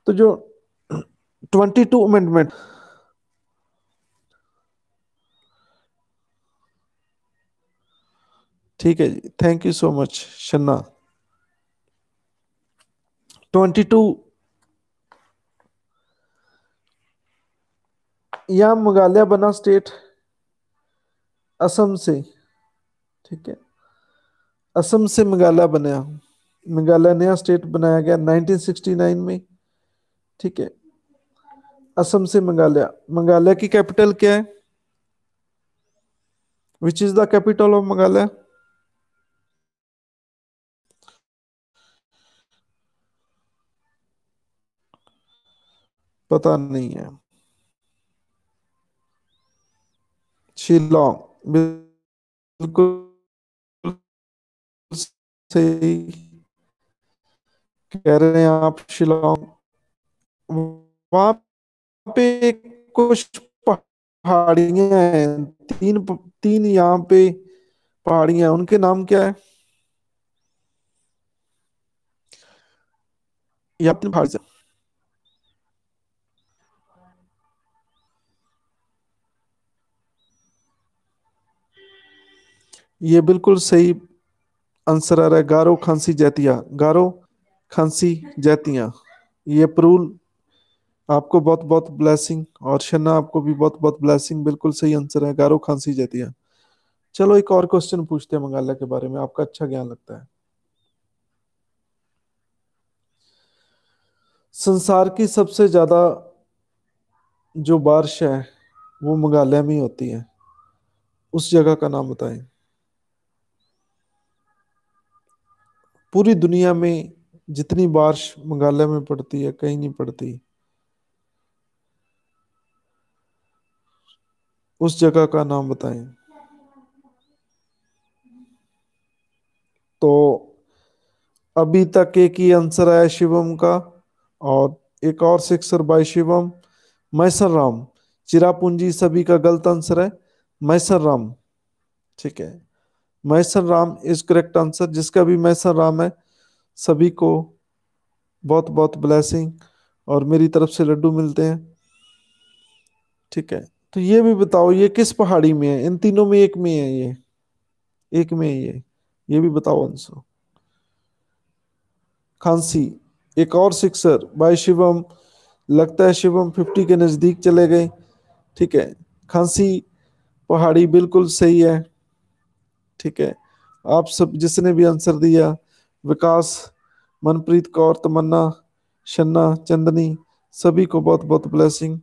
तो जो 22 अमेंडमेंट। ठीक है जी, थैंक यू सो मच शन्ना। 22, यहाँ मेघालय बना स्टेट असम से। ठीक है, असम से मेघालय बना। मेघालय नया स्टेट बनाया गया 1969 में। ठीक है, असम से मेघालय। मेघालय की कैपिटल क्या है? Which is the capital of Meghalaya? पता नहीं है। शिलोंग। बिल्कुल सही कह रहे हैं आप, शिलोंग। वहां पे कुछ पहाड़ियां हैं, तीन यहाँ पे पहाड़ियां, उनके नाम क्या है? या अपनी पहाड़ी से। ये बिल्कुल सही आंसर आ रहा है, गारो खांसी जैतिया। गारो खांसी जैतिया। ये प्रूल। आपको बहुत बहुत ब्लेसिंग, और शन्ना आपको भी बहुत बहुत ब्लेसिंग। बिल्कुल सही आंसर है, गारो खांसी जैतिया। चलो, एक और क्वेश्चन पूछते हैं मंगाला के बारे में, आपका अच्छा ज्ञान लगता है। संसार की सबसे ज्यादा जो बारिश है वो मेघालय में ही होती है, उस जगह का नाम बताएं। पूरी दुनिया में जितनी बारिश मेघालय में पड़ती है, कहीं नहीं पड़ती। उस जगह का नाम बताएं। तो अभी तक एक ही आंसर आया शिवम का, और एक और सिक्सर बाय शिवम। मैसर राम। चिरापुंजी सभी का गलत आंसर है, मैसर राम। ठीक है, मैसर राम इज करेक्ट आंसर। जिसका भी मैसर राम है, सभी को बहुत बहुत ब्लेसिंग, और मेरी तरफ से लड्डू मिलते हैं। ठीक है, तो ये भी बताओ, ये किस पहाड़ी में है? इन तीनों में एक में है ये, एक में है ये भी बताओ आंसर। खांसी। एक और सिक्सर बाय शिवम। लगता है शिवम 50 के नजदीक चले गए। ठीक है, खांसी पहाड़ी बिल्कुल सही है। ठीक है, आप सब जिसने भी आंसर दिया, विकास, मनप्रीत कौर, तमन्ना, शन्ना, चंदनी, सभी को बहुत बहुत ब्लेसिंग।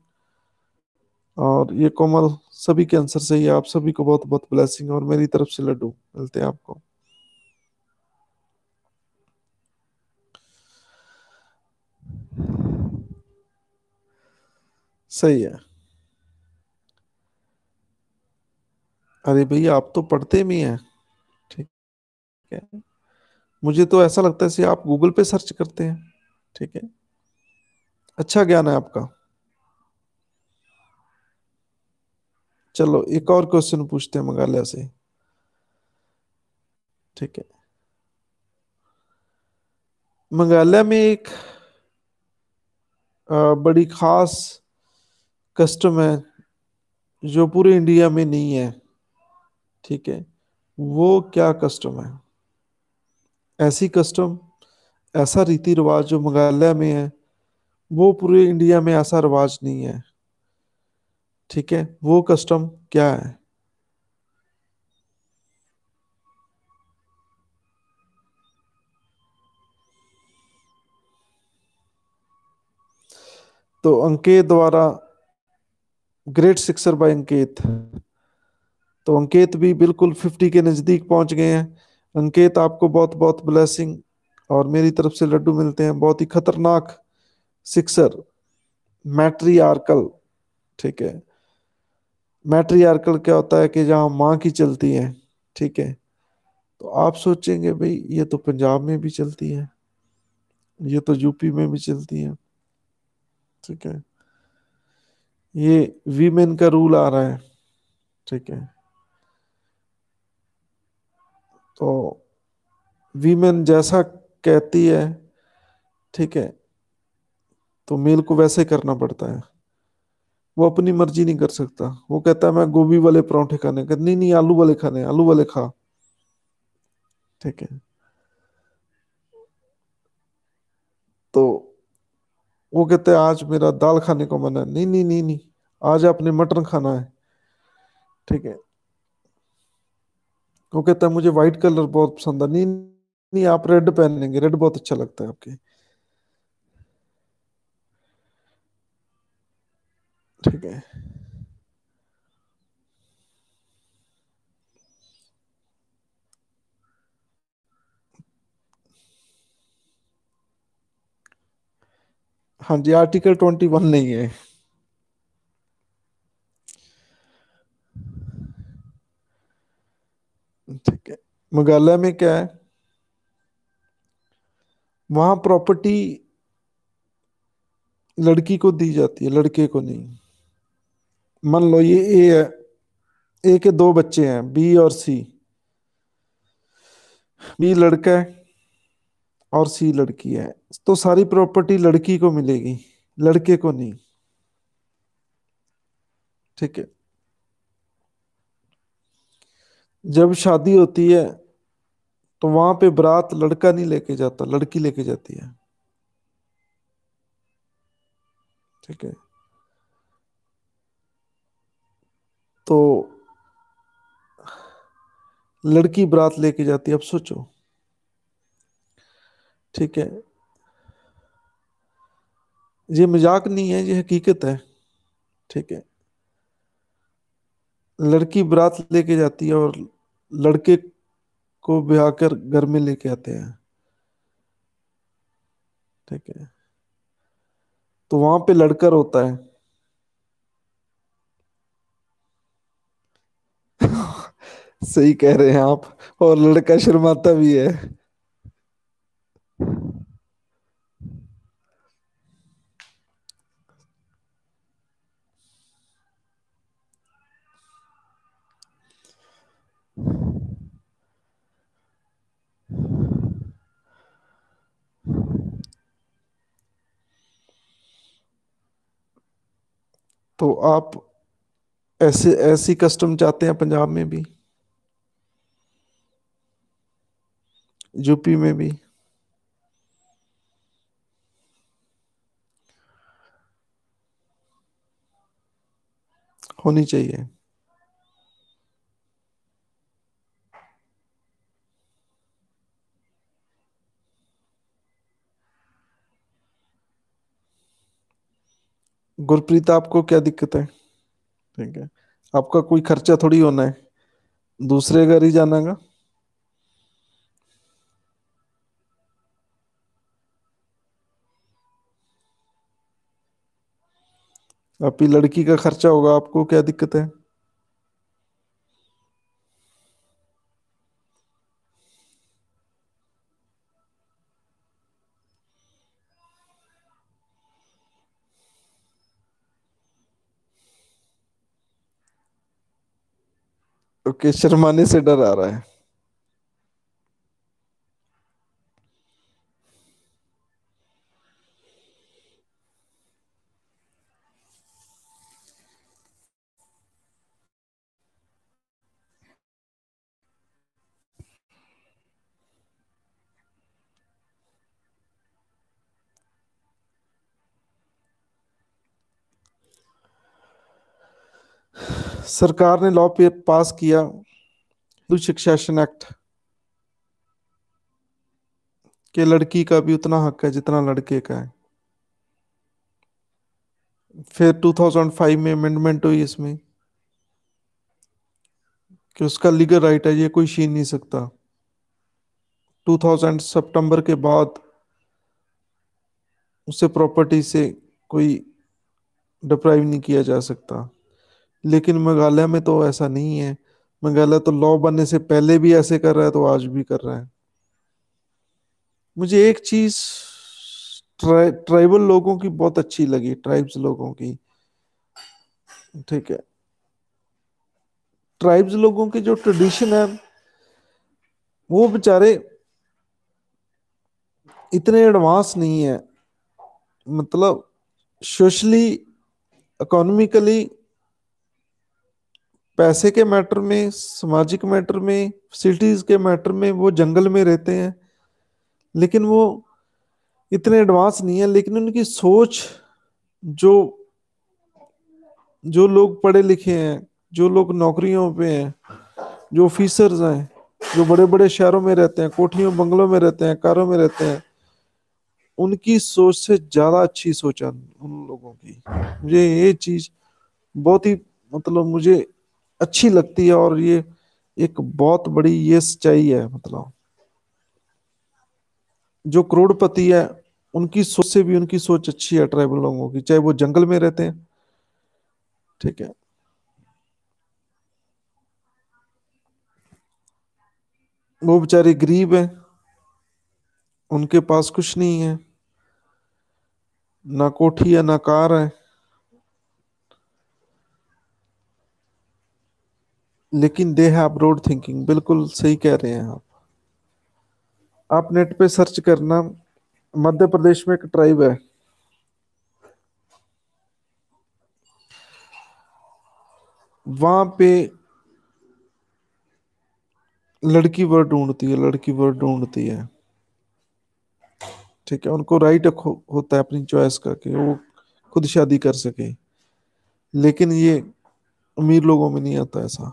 और ये कोमल, सभी के आंसर सही है। आप सभी को बहुत बहुत ब्लेसिंग, और मेरी तरफ से लड्डू मिलते हैं आपको। सही है। अरे भैया, आप तो पढ़ते भी हैं। ठीक है, मुझे तो ऐसा लगता है कि आप गूगल पे सर्च करते हैं। ठीक है, अच्छा ज्ञान है आपका। चलो एक और क्वेश्चन पूछते हैं मेघालय से। ठीक है। मेघालय में एक बड़ी खास कस्टम है जो पूरे इंडिया में नहीं है। ठीक है। वो क्या कस्टम है? ऐसी कस्टम, ऐसा रीति रिवाज जो मेघालय में है, वो पूरे इंडिया में ऐसा रिवाज नहीं है। ठीक है, वो कस्टम क्या है? तो अंकित द्वारा, ग्रेट सिक्सर बाय अंकित। तो अंकित भी बिल्कुल 50 के नजदीक पहुंच गए हैं। अंकित आपको बहुत बहुत ब्लेसिंग और मेरी तरफ से लड्डू मिलते हैं। बहुत ही खतरनाक सिक्सर, मैट्रियार्कल। ठीक है। मैट्रियार्कल क्या होता है कि जहाँ माँ की चलती है। ठीक है। तो आप सोचेंगे भाई ये तो पंजाब में भी चलती है, ये तो यूपी में भी चलती है। ठीक है। ये वीमेन का रूल आ रहा है। ठीक है। तो वीमेन जैसा कहती है, ठीक है, तो मेल को वैसे करना पड़ता है। वो अपनी मर्जी नहीं कर सकता। वो कहता है मैं गोभी वाले परांठे खाने का, नहीं नहीं आलू वाले खाने, आलू वाले खा। ठीक है। तो वो कहते हैं आज मेरा दाल खाने को मन है, नहीं नहीं नहीं नहीं, आज आपने मटन खाना है। ठीक है। वो कहता है मुझे व्हाइट कलर बहुत पसंद है, नहीं नहीं आप रेड पहनेंगे, रेड बहुत अच्छा लगता है आपके। ठीक है। हाँ जी, आर्टिकल 21 नहीं है। ठीक है। मेघालय में क्या है, वहां प्रॉपर्टी लड़की को दी जाती है, लड़के को नहीं। मान लो ये ए है, ए के दो बच्चे हैं, बी और सी। बी लड़का है और सी लड़की है, तो सारी प्रॉपर्टी लड़की को मिलेगी, लड़के को नहीं। ठीक है। जब शादी होती है तो वहां पे बारात लड़का नहीं लेके जाता, लड़की लेके जाती है। ठीक है। तो लड़की बारात लेके जाती है, अब सोचो। ठीक है। ये मजाक नहीं है, ये हकीकत है। ठीक है। लड़की बारात लेके जाती है और लड़के को ब्याह कर घर में लेके आते हैं। ठीक है। तो वहां पे लड़का रोता है। सही कह रहे हैं आप। और लड़का शर्माता भी है। तो आप ऐसे ऐसी कस्टम चाहते हैं पंजाब में भी, यूपी में भी? होनी चाहिए। गुरप्रीत आपको क्या दिक्कत है? ठीक है। आपका कोई खर्चा थोड़ी होना है, दूसरे घर ही जाना का। आपकी लड़की का खर्चा होगा, आपको क्या दिक्कत है? ओके, शर्माने से डर आ रहा है। सरकार ने लॉ पे पास किया, हिंदू शिक्षाशन एक्ट, कि लड़की का भी उतना हक है जितना लड़के का है। फिर 2005 में अमेंडमेंट हुई इसमें, कि उसका लीगल राइट है, ये कोई छीन नहीं सकता। 2000 सितंबर के बाद उसे प्रॉपर्टी से कोई डिप्राइव नहीं किया जा सकता। लेकिन मेघालय में तो ऐसा नहीं है। मेघालय तो लॉ बनने से पहले भी ऐसे कर रहा है, तो आज भी कर रहा है। मुझे एक चीज ट्राइबल लोगों की बहुत अच्छी लगी, ट्राइब्स लोगों की। ठीक है, ट्राइब्स लोगों के जो ट्रेडिशन है, वो बेचारे इतने एडवांस नहीं है। मतलब सोशली, इकोनॉमिकली, पैसे के मैटर में, सामाजिक मैटर में, सिटीज के मैटर में वो जंगल में रहते हैं। लेकिन वो इतने एडवांस नहीं है, लेकिन उनकी सोच, जो जो लोग पढ़े लिखे हैं, जो लोग नौकरियों पे हैं, जो ऑफिसर्स हैं, जो बड़े बड़े शहरों में रहते हैं, कोठियों बंगलों में रहते हैं, कारों में रहते हैं, उनकी सोच से ज्यादा अच्छी सोच है उन लोगों की। मुझे ये चीज बहुत ही, मतलब मुझे अच्छी लगती है। और ये एक बहुत बड़ी ये सच्चाई है। मतलब जो करोड़पति है, उनकी सोच से भी उनकी सोच अच्छी है ट्राइबल लोगों की, चाहे वो जंगल में रहते हैं। ठीक है, वो बेचारे गरीब हैं, उनके पास कुछ नहीं है, ना कोठी है ना कार है। लेकिन दे हैव ब्रॉड थिंकिंग, बिल्कुल सही कह रहे हैं आप। आप नेट पे सर्च करना, मध्य प्रदेश में एक ट्राइब है, वहां पे लड़की वर्ड ढूंढती है, लड़की वर्ड ढूंढती है। ठीक है, उनको राइट होता है अपनी चॉइस का, कि वो खुद शादी कर सके। लेकिन ये अमीर लोगों में नहीं आता ऐसा,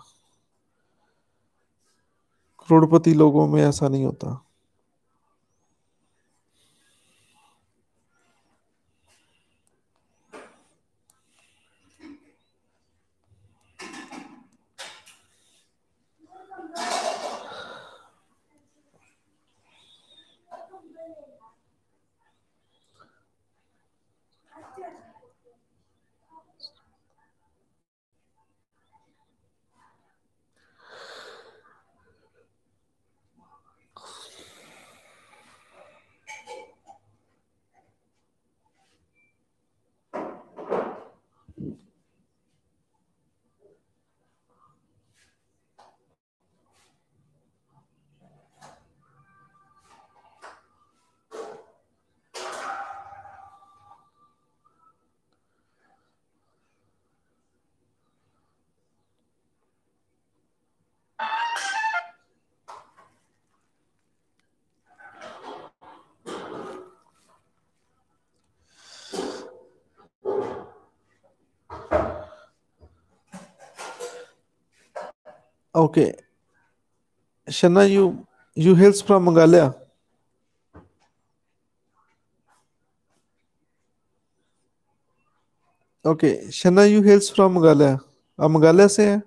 करोड़पति लोगों में ऐसा नहीं होता। Okay, शना, you hails from Meghalaya. Okay, शना, you hails from Meghalaya. आप मेघालय से हैं?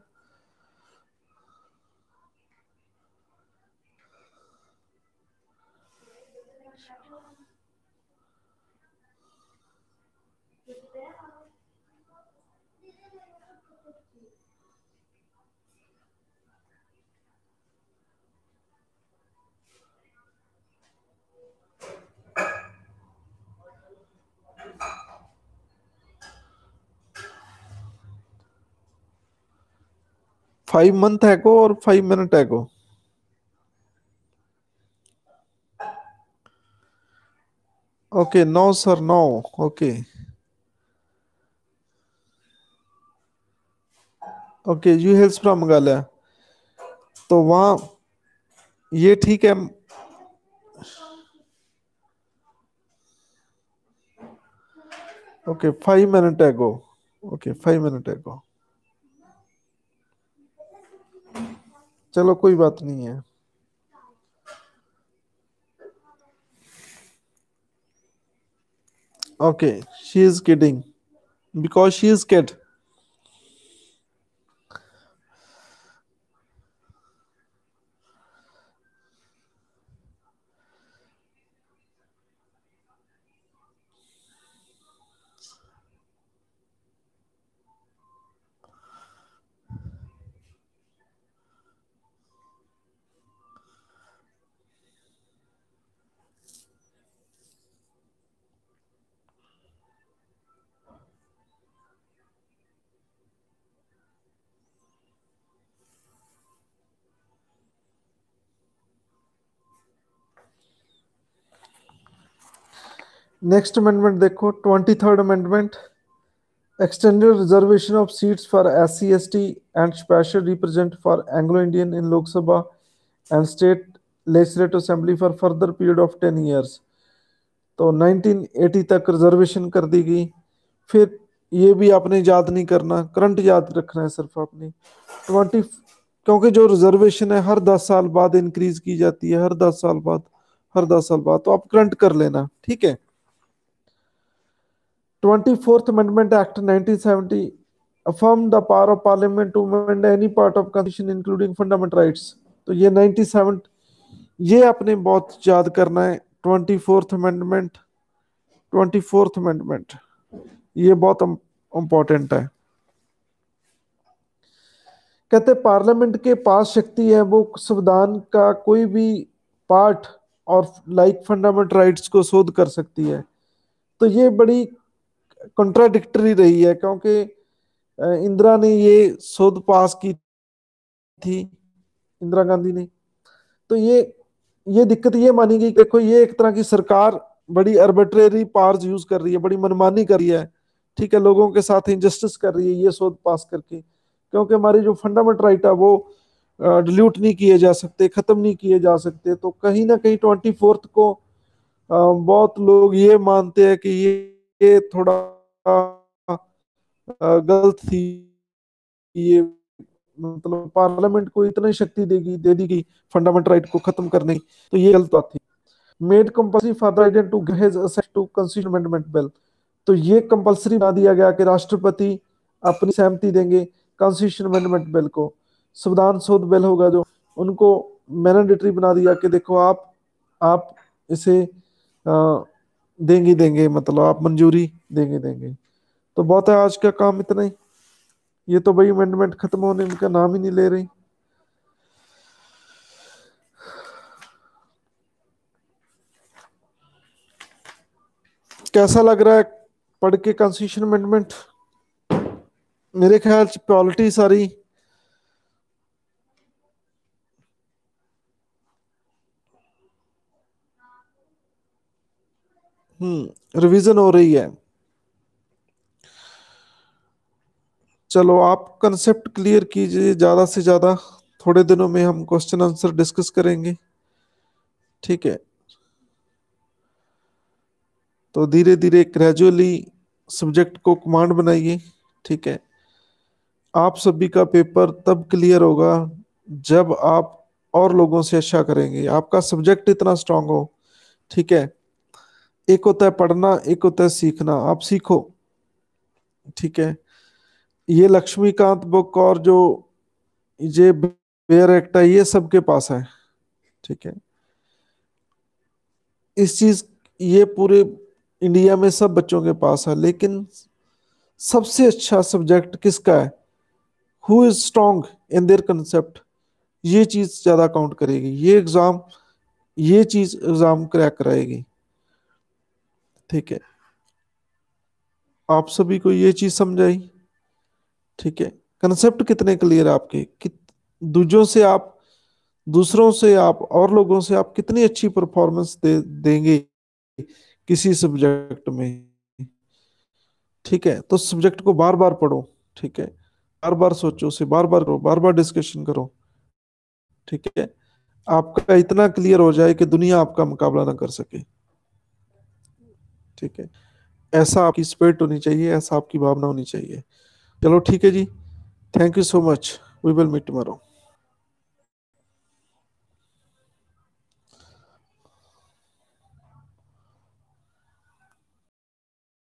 5 मंथ एगो और 5 minute ago. Okay, no sir, no. Okay. Okay, you hails from Meghalaya. तो वहाँ ये ठीक है। Okay, 5 minute ago. Okay, 5 minute ago. चलो कोई बात नहीं है। Okay, she is kidding because she is kid. Next amendment देखो, 23rd amendment. Extended reservation of seats for SC, ST and special represent for Anglo-Indian in Lok Sabha and State Legislative Assembly for further period of 10 years। तो 1980 तक reservation कर दी गई। फिर ये भी आपने याद नहीं करना, करंट याद रखना है सिर्फ आपने। 20, क्योंकि जो रिजर्वेशन है हर 10 साल बाद इंक्रीज की जाती है, हर 10 साल बाद, हर 10 साल बाद, तो आप करंट कर लेना, ठीक है। 24th Amendment Act 1970 affirm the power of Parliament to amend any part of Constitution including fundamental rights। तो ये 97, ये आपने बहुत याद करना है। 24th अमेंडमेंट, 24th अमेंडमेंट, ये बहुत इंपॉर्टेंट है। कहते पार्लियामेंट के पास शक्ति है, वो संविधान का कोई भी पार्ट और लाइक फंडामेंटल राइट्स को शोध कर सकती है। तो ये बड़ी कॉन्ट्राडिक्टरी रही है, क्योंकि इंदिरा ने ये शोध पास की थी, इंदिरा गांधी ने। तो ये दिक्कत ये मानी गई, देखो ये एक तरह की सरकार बड़ी अर्बिट्रेरी पावर्स यूज कर रही है, बड़ी मनमानी कर रही है, ठीक है, लोगों के साथ इंजस्टिस कर रही है ये शोध पास करके, क्योंकि हमारी जो फंडामेंटल राइट है वो डिल्यूट नहीं किए जा सकते, खत्म नहीं किए जा सकते। तो कहीं ना कहीं 24th को बहुत लोग ये मानते हैं कि ये थोड़ा गलत थी। ये मतलब पार्लियामेंट को इतनी शक्ति देगी, दे दी गई फंडामेंटल राइट को खत्म करने की, तो ये गलत बात थी। Made compulsory for the president to has access to constitution amendment bill. तो ये कंपल्सरी बना दिया गया कि राष्ट्रपति अपनी सहमति देंगे कॉन्स्टिट्यूशन अमेंडमेंट बिल को। संविधान शोध बिल होगा जो, उनको मैंडेटरी बना दिया कि देखो आप इसे देंगे देंगे, मतलब आप मंजूरी देंगे देंगे। तो बहुत है, आज का काम इतना ही। ये तो भाई अमेंडमेंट खत्म होने का नाम ही नहीं ले रही। कैसा लग रहा है पढ़ के कॉन्स्टिट्यूशन अमेंडमेंट? मेरे ख्याल से पॉलिटी सारी रिवीजन हो रही है। चलो आप कंसेप्ट क्लियर कीजिए ज्यादा से ज्यादा, थोड़े दिनों में हम क्वेश्चन आंसर डिस्कस करेंगे, ठीक है। तो धीरे धीरे ग्रेजुअली सब्जेक्ट को कमांड बनाइए, ठीक है। आप सभी का पेपर तब क्लियर होगा जब आप और लोगों से अच्छा करेंगे, आपका सब्जेक्ट इतना स्ट्रांग हो, ठीक है। एक होता है पढ़ना, एक होता है सीखना, आप सीखो, ठीक है। ये लक्ष्मीकांत बुक और जो ये बेयर एक्ट है, ये सबके पास है, ठीक है। इस चीज, ये पूरे इंडिया में सब बच्चों के पास है, लेकिन सबसे अच्छा सब्जेक्ट किसका है? Who is strong in their concept, ये चीज ज्यादा काउंट करेगी, ये चीज एग्जाम क्रैक कराएगी, ठीक है। आप सभी को ये चीज समझ आई, ठीक है। कंसेप्ट कितने क्लियर है आपके? दूसरों से आप दूसरों से आप और लोगों से आप कितनी अच्छी परफॉर्मेंस देंगे किसी सब्जेक्ट में। ठीक है, तो सब्जेक्ट को बार बार पढ़ो। ठीक है, बार बार सोचो, उसे बार बार करो, बार बार डिस्कशन करो। ठीक है, आपका इतना क्लियर हो जाए कि दुनिया आपका मुकाबला ना कर सके। ठीक है, ऐसा आपकी स्पिरिट होनी चाहिए, ऐसा आपकी भावना होनी चाहिए। चलो ठीक है जी, thank you so much, we will meet tomorrow.